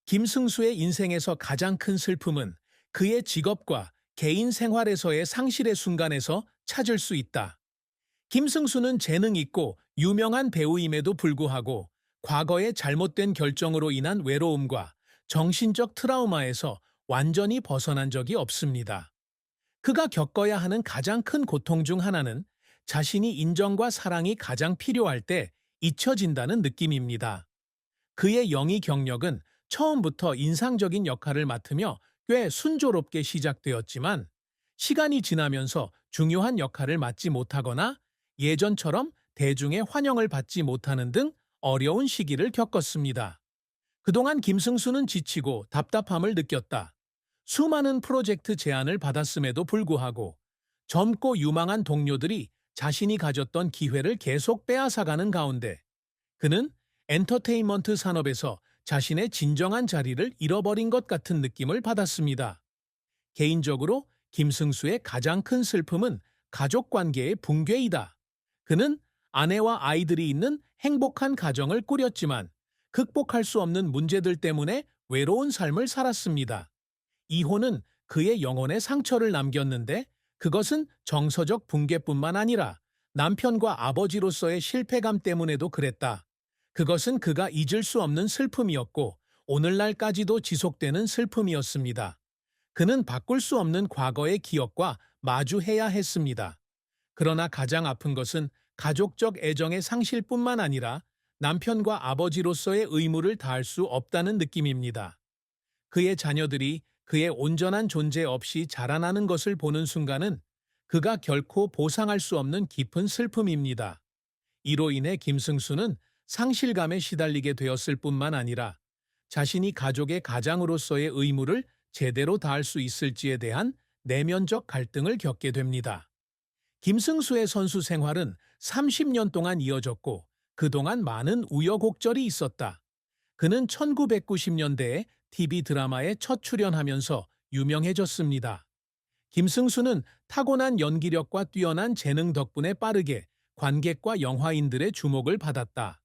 김승수의 인생에서 가장 큰 슬픔은 그의 직업과 개인 생활에서의 상실의 순간에서 찾을 수 있다. 김승수는 재능 있고 유명한 배우임에도 불구하고 과거의 잘못된 결정으로 인한 외로움과 정신적 트라우마에서 완전히 벗어난 적이 없습니다. 그가 겪어야 하는 가장 큰 고통 중 하나는 자신이 인정과 사랑이 가장 필요할 때 잊혀진다는 느낌입니다. 그의 영희 경력은 처음부터 인상적인 역할을 맡으며 꽤 순조롭게 시작되었지만 시간이 지나면서 중요한 역할을 맡지 못하거나 예전처럼 대중의 환영을 받지 못하는 등 어려운 시기를 겪었습니다. 그동안 김승수는 지치고 답답함을 느꼈다. 수많은 프로젝트 제안을 받았음에도 불구하고 젊고 유망한 동료들이 자신이 가졌던 기회를 계속 빼앗아가는 가운데 그는 엔터테인먼트 산업에서 자신의 진정한 자리를 잃어버린 것 같은 느낌을 받았습니다. 개인적으로 김승수의 가장 큰 슬픔은 가족 관계의 붕괴이다. 그는 아내와 아이들이 있는 행복한 가정을 꾸렸지만 극복할 수 없는 문제들 때문에 외로운 삶을 살았습니다. 이혼은 그의 영혼에 상처를 남겼는데 그것은 정서적 붕괴뿐만 아니라 남편과 아버지로서의 실패감 때문에도 그랬다. 그것은 그가 잊을 수 없는 슬픔이었고 오늘날까지도 지속되는 슬픔이었습니다. 그는 바꿀 수 없는 과거의 기억과 마주해야 했습니다. 그러나 가장 아픈 것은 가족적 애정의 상실뿐만 아니라 남편과 아버지로서의 의무를 다할 수 없다는 느낌입니다. 그의 자녀들이 그의 온전한 존재 없이 자라나는 것을 보는 순간은 그가 결코 보상할 수 없는 깊은 슬픔입니다. 이로 인해 김승수는 상실감에 시달리게 되었을 뿐만 아니라 자신이 가족의 가장으로서의 의무를 제대로 다할 수 있을지에 대한 내면적 갈등을 겪게 됩니다. 김승수의 선수 생활은 30년 동안 이어졌고 그동안 많은 우여곡절이 있었다. 그는 1990년대에 TV 드라마에 첫 출연하면서 유명해졌습니다. 김승수는 타고난 연기력과 뛰어난 재능 덕분에 빠르게 관객과 영화인들의 주목을 받았다.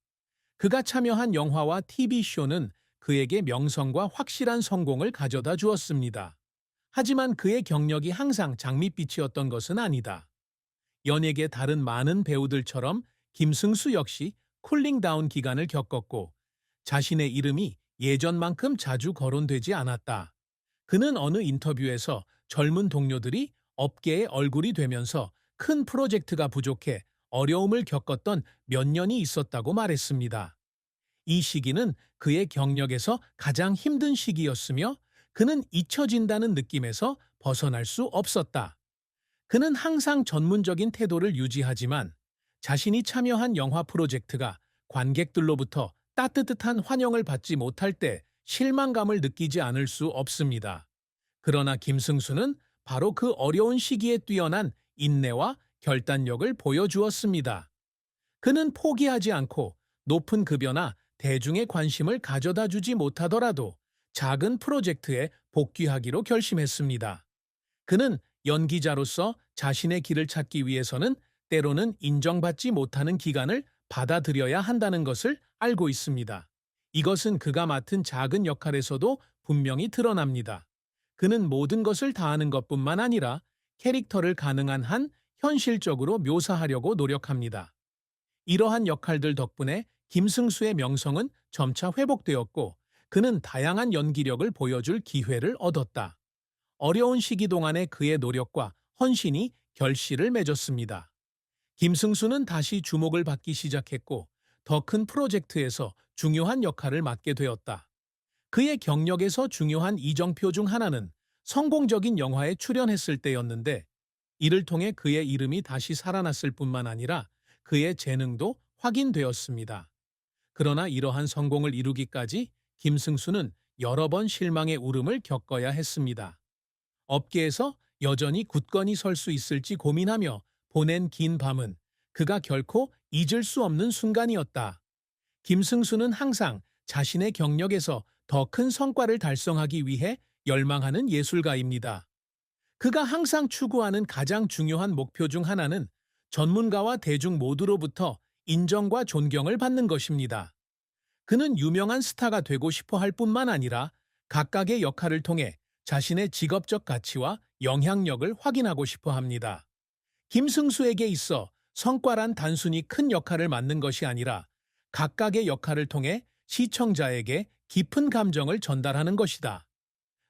그가 참여한 영화와 TV쇼는 그에게 명성과 확실한 성공을 가져다 주었습니다. 하지만 그의 경력이 항상 장밋빛이었던 것은 아니다. 연예계 다른 많은 배우들처럼 김승수 역시 쿨링다운 기간을 겪었고 자신의 이름이 예전만큼 자주 거론되지 않았다. 그는 어느 인터뷰에서 젊은 동료들이 업계의 얼굴이 되면서 큰 프로젝트가 부족해 어려움을 겪었던 몇 년이 있었다고 말했습니다. 이 시기는 그의 경력에서 가장 힘든 시기였으며 그는 잊혀진다는 느낌에서 벗어날 수 없었다. 그는 항상 전문적인 태도를 유지하지만 자신이 참여한 영화 프로젝트가 관객들로부터 따뜻한 환영을 받지 못할 때 실망감을 느끼지 않을 수 없습니다. 그러나 김승수는 바로 그 어려운 시기에 뛰어난 인내와 결단력을 보여주었습니다. 그는 포기하지 않고 높은 급여나 대중의 관심을 가져다 주지 못하더라도 작은 프로젝트에 복귀하기로 결심했습니다. 그는 연기자로서 자신의 길을 찾기 위해서는 때로는 인정받지 못하는 기간을 받아들여야 한다는 것을 알고 있습니다. 이것은 그가 맡은 작은 역할에서도 분명히 드러납니다. 그는 모든 것을 다하는 것뿐만 아니라 캐릭터를 가능한 한 현실적으로 묘사하려고 노력합니다. 이러한 역할들 덕분에 김승수의 명성은 점차 회복되었고 그는 다양한 연기력을 보여줄 기회를 얻었다. 어려운 시기 동안의 그의 노력과 헌신이 결실을 맺었습니다. 김승수는 다시 주목을 받기 시작했고 더 큰 프로젝트에서 중요한 역할을 맡게 되었다. 그의 경력에서 중요한 이정표 중 하나는 성공적인 영화에 출연했을 때였는데 이를 통해 그의 이름이 다시 살아났을 뿐만 아니라 그의 재능도 확인되었습니다. 그러나 이러한 성공을 이루기까지 김승수는 여러 번 실망의 울음을 겪어야 했습니다. 업계에서 여전히 굳건히 설 수 있을지 고민하며 보낸 긴 밤은 그가 결코 잊을 수 없는 순간이었다. 김승수는 항상 자신의 경력에서 더 큰 성과를 달성하기 위해 열망하는 예술가입니다. 그가 항상 추구하는 가장 중요한 목표 중 하나는 전문가와 대중 모두로부터 인정과 존경을 받는 것입니다. 그는 유명한 스타가 되고 싶어 할 뿐만 아니라 각각의 역할을 통해 자신의 직업적 가치와 영향력을 확인하고 싶어 합니다. 김승수에게 있어 성과란 단순히 큰 역할을 맡는 것이 아니라 각각의 역할을 통해 시청자에게 깊은 감정을 전달하는 것이다.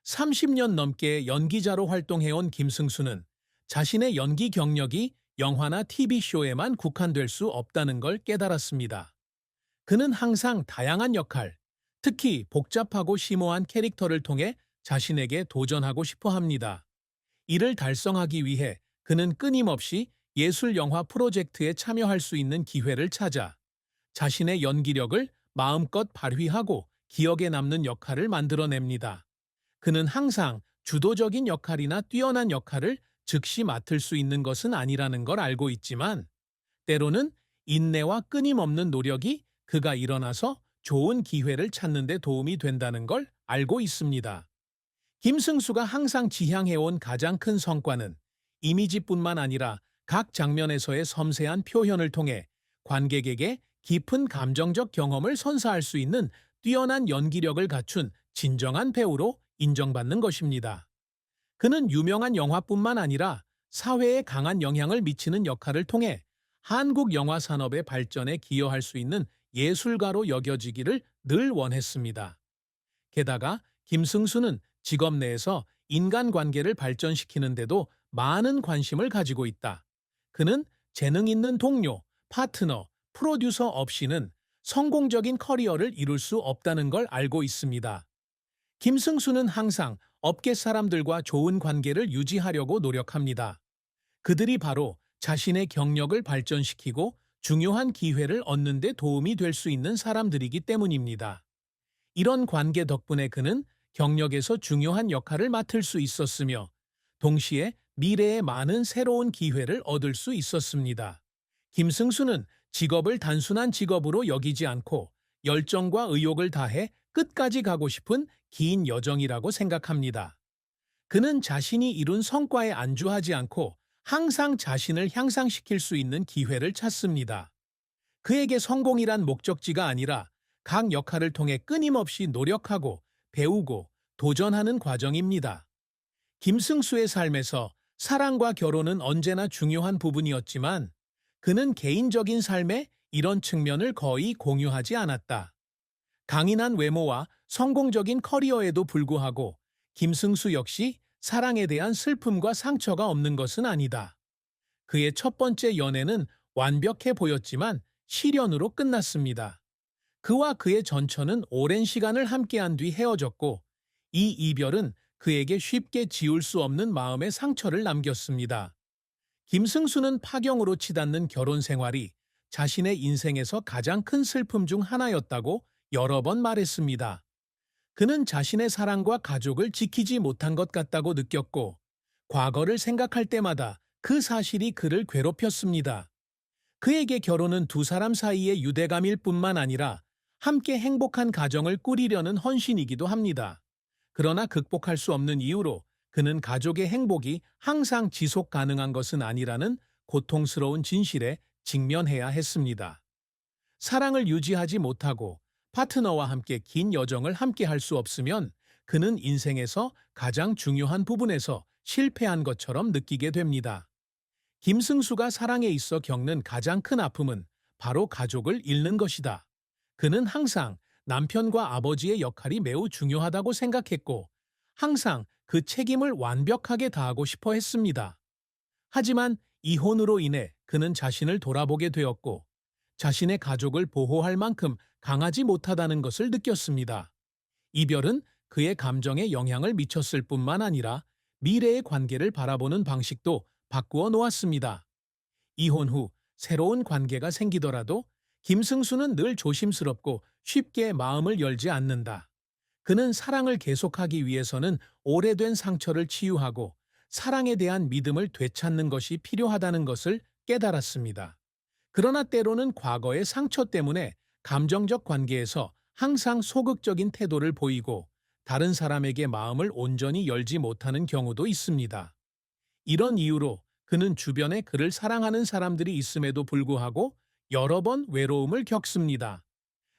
30년 넘게 연기자로 활동해온 김승수는 자신의 연기 경력이 영화나 TV쇼에만 국한될 수 없다는 걸 깨달았습니다. 그는 항상 다양한 역할, 특히 복잡하고 심오한 캐릭터를 통해 자신에게 도전하고 싶어 합니다. 이를 달성하기 위해 그는 끊임없이 예술 영화 프로젝트에 참여할 수 있는 기회를 찾아 자신의 연기력을 마음껏 발휘하고 기억에 남는 역할을 만들어냅니다. 그는 항상 주도적인 역할이나 뛰어난 역할을 즉시 맡을 수 있는 것은 아니라는 걸 알고 있지만, 때로는 인내와 끊임없는 노력이 그가 일어나서 좋은 기회를 찾는 데 도움이 된다는 걸 알고 있습니다. 김승수가 항상 지향해온 가장 큰 성과는 이미지뿐만 아니라 각 장면에서의 섬세한 표현을 통해 관객에게 깊은 감정적 경험을 선사할 수 있는 뛰어난 연기력을 갖춘 진정한 배우로 인정받는 것입니다. 그는 유명한 영화뿐만 아니라 사회에 강한 영향을 미치는 역할을 통해 한국 영화 산업의 발전에 기여할 수 있는 예술가로 여겨지기를 늘 원했습니다. 게다가 김승수는 직업 내에서 인간관계를 발전시키는데도 많은 관심을 가지고 있다. 그는 재능 있는 동료, 파트너, 프로듀서 없이는 성공적인 커리어를 이룰 수 없다는 걸 알고 있습니다. 김승수는 항상 업계 사람들과 좋은 관계를 유지하려고 노력합니다. 그들이 바로 자신의 경력을 발전시키고 중요한 기회를 얻는 데 도움이 될 수 있는 사람들이기 때문입니다. 이런 관계 덕분에 그는 경력에서 중요한 역할을 맡을 수 있었으며, 동시에 미래에 많은 새로운 기회를 얻을 수 있었습니다. 김승수는 직업을 단순한 직업으로 여기지 않고 열정과 의욕을 다해 끝까지 가고 싶은 긴 여정이라고 생각합니다. 그는 자신이 이룬 성과에 안주하지 않고 항상 자신을 향상시킬 수 있는 기회를 찾습니다. 그에게 성공이란 목적지가 아니라 각 역할을 통해 끊임없이 노력하고 배우고 도전하는 과정입니다. 김승수의 삶에서 사랑과 결혼은 언제나 중요한 부분이었지만, 그는 개인적인 삶에 이런 측면을 거의 공유하지 않았다. 강인한 외모와 성공적인 커리어에도 불구하고 김승수 역시 사랑에 대한 슬픔과 상처가 없는 것은 아니다. 그의 첫 번째 연애는 완벽해 보였지만 시련으로 끝났습니다. 그와 그의 전처는 오랜 시간을 함께한 뒤 헤어졌고, 이 이별은 그에게 쉽게 지울 수 없는 마음의 상처를 남겼습니다. 김승수는 파경으로 치닫는 결혼 생활이 자신의 인생에서 가장 큰 슬픔 중 하나였다고 여러 번 말했습니다. 그는 자신의 사랑과 가족을 지키지 못한 것 같다고 느꼈고, 과거를 생각할 때마다 그 사실이 그를 괴롭혔습니다. 그에게 결혼은 두 사람 사이의 유대감일 뿐만 아니라 함께 행복한 가정을 꾸리려는 헌신이기도 합니다. 그러나 극복할 수 없는 이유로 그는 가족의 행복이 항상 지속 가능한 것은 아니라는 고통스러운 진실에 직면해야 했습니다. 사랑을 유지하지 못하고 파트너와 함께 긴 여정을 함께 할 수 없으면 그는 인생에서 가장 중요한 부분에서 실패한 것처럼 느끼게 됩니다. 김승수가 사랑에 있어 겪는 가장 큰 아픔은 바로 가족을 잃는 것이다. 그는 항상 남편과 아버지의 역할이 매우 중요하다고 생각했고, 항상 그 책임을 완벽하게 다하고 싶어 했습니다. 하지만 이혼으로 인해 그는 자신을 돌아보게 되었고, 자신의 가족을 보호할 만큼 강하지 못하다는 것을 느꼈습니다. 이별은 그의 감정에 영향을 미쳤을 뿐만 아니라 미래의 관계를 바라보는 방식도 바꾸어 놓았습니다. 이혼 후 새로운 관계가 생기더라도 김승수는 늘 조심스럽고 쉽게 마음을 열지 않는다. 그는 사랑을 계속하기 위해서는 오래된 상처를 치유하고 사랑에 대한 믿음을 되찾는 것이 필요하다는 것을 깨달았습니다. 그러나 때로는 과거의 상처 때문에 감정적 관계에서 항상 소극적인 태도를 보이고 다른 사람에게 마음을 온전히 열지 못하는 경우도 있습니다. 이런 이유로 그는 주변에 그를 사랑하는 사람들이 있음에도 불구하고 여러 번 외로움을 겪습니다.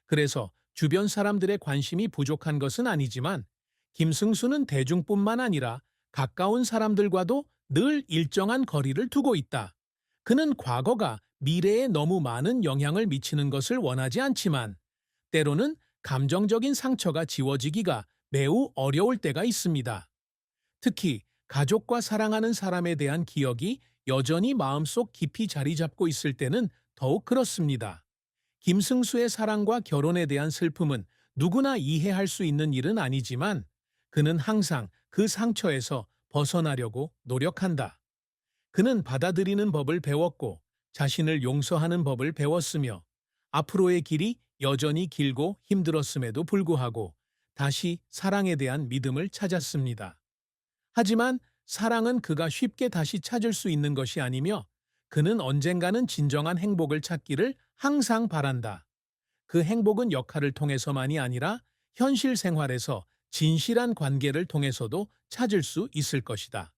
그래서 주변 사람들의 관심이 부족한 것은 아니지만 김승수는 대중뿐만 아니라 가까운 사람들과도 늘 일정한 거리를 두고 있다. 그는 과거가 미래에 너무 많은 영향을 미치는 것을 원하지 않지만 때로는 감정적인 상처가 지워지기가 매우 어려울 때가 있습니다. 특히 가족과 사랑하는 사람에 대한 기억이 여전히 마음속 깊이 자리 잡고 있을 때는 더욱 그렇습니다. 김승수의 사랑과 결혼에 대한 슬픔은 누구나 이해할 수 있는 일은 아니지만 그는 항상 그 상처에서 벗어나려고 노력한다. 그는 받아들이는 법을 배웠고 자신을 용서하는 법을 배웠으며 앞으로의 길이 여전히 길고 힘들었음에도 불구하고 다시 사랑에 대한 믿음을 찾았습니다. 하지만 사랑은 그가 쉽게 다시 찾을 수 있는 것이 아니며 그는 언젠가는 진정한 행복을 찾기를 항상 바란다. 그 행복은 역할을 통해서만이 아니라 현실 생활에서 진실한 관계를 통해서도 찾을 수 있을 것이다.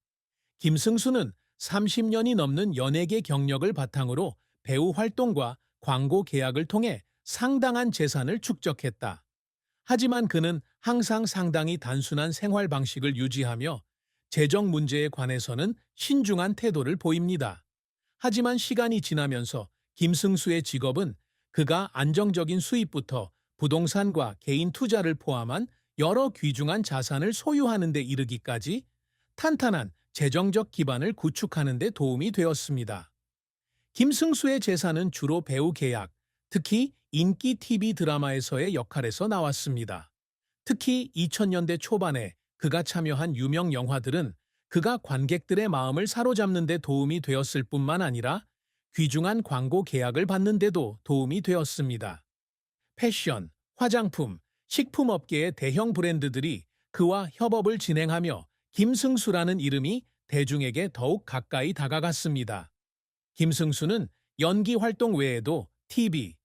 김승수는 30년이 넘는 연예계 경력을 바탕으로 배우 활동과 광고 계약을 통해 상당한 재산을 축적했다. 하지만 그는 항상 상당히 단순한 생활 방식을 유지하며 재정 문제에 관해서는 신중한 태도를 보입니다. 하지만 시간이 지나면서 김승수의 직업은 그가 안정적인 수입부터 부동산과 개인 투자를 포함한 여러 귀중한 자산을 소유하는 데 이르기까지 탄탄한 재정적 기반을 구축하는 데 도움이 되었습니다. 김승수의 재산은 주로 배우 계약, 특히 인기 TV 드라마에서의 역할에서 나왔습니다. 특히 2000년대 초반에 그가 참여한 유명 영화들은 그가 관객들의 마음을 사로잡는 데 도움이 되었을 뿐만 아니라 귀중한 광고 계약을 받는 데도 도움이 되었습니다. 패션, 화장품, 식품업계의 대형 브랜드들이 그와 협업을 진행하며 김승수라는 이름이 대중에게 더욱 가까이 다가갔습니다. 김승수는 연기 활동 외에도 TV,